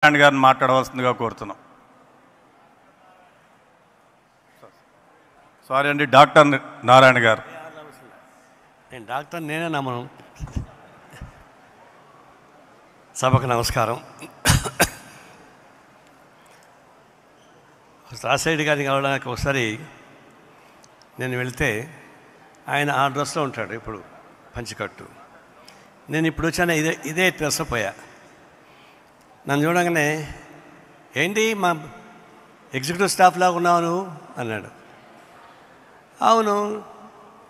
నారాయణ గారిని మాట్లాడవలసిందిగా కోరుతున్నాం. సారీ అండి, డాక్టర్ నారాయణ గారు. నేను డాక్టర్ నేనే నమ్మను. సభకు నమస్కారం. రాజశేఖర్ గారిని కలవడానికి ఒకసారి నేను వెళ్తే ఆయన ఆ డ్రెస్లో ఉంటాడు, ఇప్పుడు పంచికట్టు. నేను ఇప్పుడు వచ్చాను ఇదే డ్రెస్ పోయా. నన్ను చూడగానే ఏంటి మా ఎగ్జిక్యూటివ్ స్టాఫ్ లాగా ఉన్నావు నువ్వు అన్నాడు. అవును,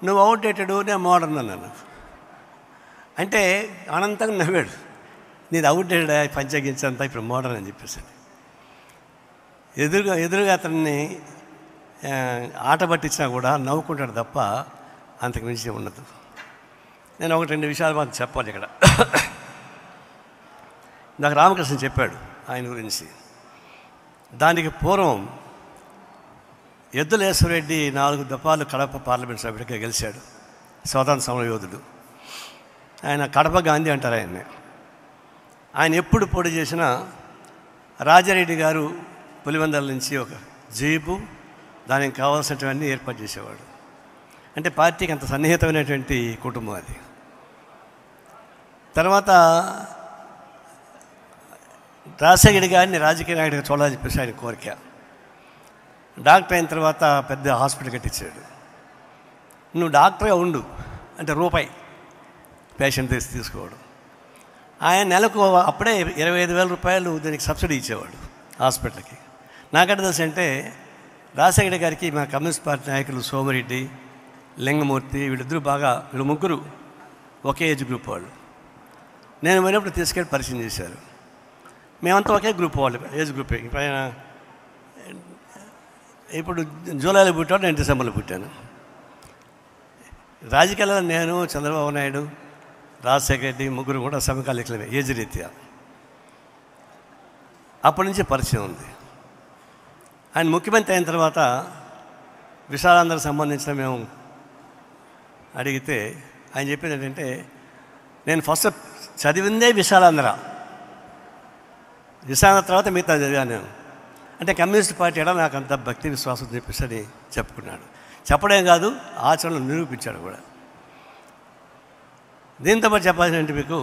నువ్వు అవుట్డేటెడ్, నేను మోడర్న్ అన్నాను. అంటే అనంతంగా నవ్వాడు. నేను అవుట్డేటెడ్ పంచగించంతా ఇప్పుడు మోడర్న్ అని చెప్పేసి. ఎదురుగా అతన్ని ఆట పట్టించినా కూడా నవ్వుకుంటాడు తప్ప అంతకు మించి ఉండదు. నేను ఒకటి రెండు విషయాలు మాత్రం చెప్పాలి ఇక్కడ. నాకు రామకృష్ణ చెప్పాడు ఆయన గురించి. దానికి పూర్వం ఎద్దులేశ్వరరెడ్డి 4 దఫాలు కడప పార్లమెంట్ సభ్యుడిగా గెలిచాడు, స్వాతంత్ర సమర యోధుడు. ఆయన కడప గాంధీ అంటారు ఆయన్ని. ఆయన ఎప్పుడు పోటీ చేసినా రాజారెడ్డి గారు పులివెందల నుంచి ఒక జీపు, దానికి కావాల్సినటువన్నీ ఏర్పాటు చేసేవాడు. అంటే పార్టీకి అంత సన్నిహితమైనటువంటి కుటుంబం అది. తర్వాత రాజశేఖర్ గారిని రాజకీయ నాయకుడిగా చూడాలని చెప్పేసి ఆయన కోరిక. డాక్టర్ అయిన తర్వాత పెద్ద హాస్పిటల్ కట్టించాడు. నువ్వు డాక్టర్గా ఉండు అంటే రూపాయి పేషెంట్ తీసుకోవడం. ఆయన నెలకు అప్పుడే 25,000 రూపాయలు దీనికి సబ్సిడీ ఇచ్చేవాడు హాస్పిటల్కి. నాకంటే తెలుసు అంటే రాజశేఖర్ గారికి మా కమ్యూనిస్ట్ పార్టీ నాయకులు సోమిరెడ్డి, లింగమూర్తి, వీళ్ళు ముగ్గురు ఒకే ఏజ్ గ్రూప్ వాళ్ళు. నేను పోయినప్పుడు తీసుకెళ్ళి పరిచయం చేశారు. మేమంతా ఒకే గ్రూప్ వాళ్ళు, ఏజ్ గ్రూపే. ఇప్పుడు జూలైలో పుట్టాడు, నేను డిసెంబర్లో పుట్టాను. రాజకీయాల్లో నేను, చంద్రబాబు నాయుడు, రాజశేఖర్ రెడ్డి ముగ్గురు కూడా సమకాలీకులమే ఏజ్ రీత్యా. అప్పటి నుంచి పరిచయం ఉంది. ఆయన ముఖ్యమంత్రి అయిన తర్వాత విశాలాంధ్రకు సంబంధించిన మేము అడిగితే ఆయన చెప్పేది ఏంటంటే, నేను ఫస్ట్ చదివిందే విశాలాంధ్ర తర్వాత మిగతా చదివాను నేను. అంటే కమ్యూనిస్ట్ పార్టీ అంటే నాకు అంత భక్తి విశ్వాసం చెప్పేసి అని చెప్పుకున్నాడు. చెప్పడం కాదు, ఆచరణలో నిరూపించాడు కూడా. దీంతో పాటు చెప్పాల్సిందంటే మీకు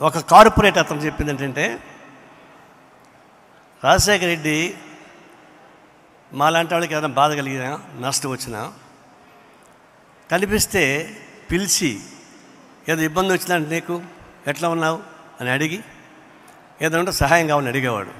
ఒక కార్పొరేట్ అతను చెప్పింది ఏంటంటే, రాజశేఖర రెడ్డి మాలాంటి వాళ్ళకి ఏదైనా బాధ కలిగినా, నష్టం వచ్చినా కనిపిస్తే పిలిచి ఏదో ఇబ్బంది వచ్చిందంటే నీకు ఎట్లా ఉన్నావు అని అడిగి, ఏదంటే సహాయం కావాలని అడిగేవాడు.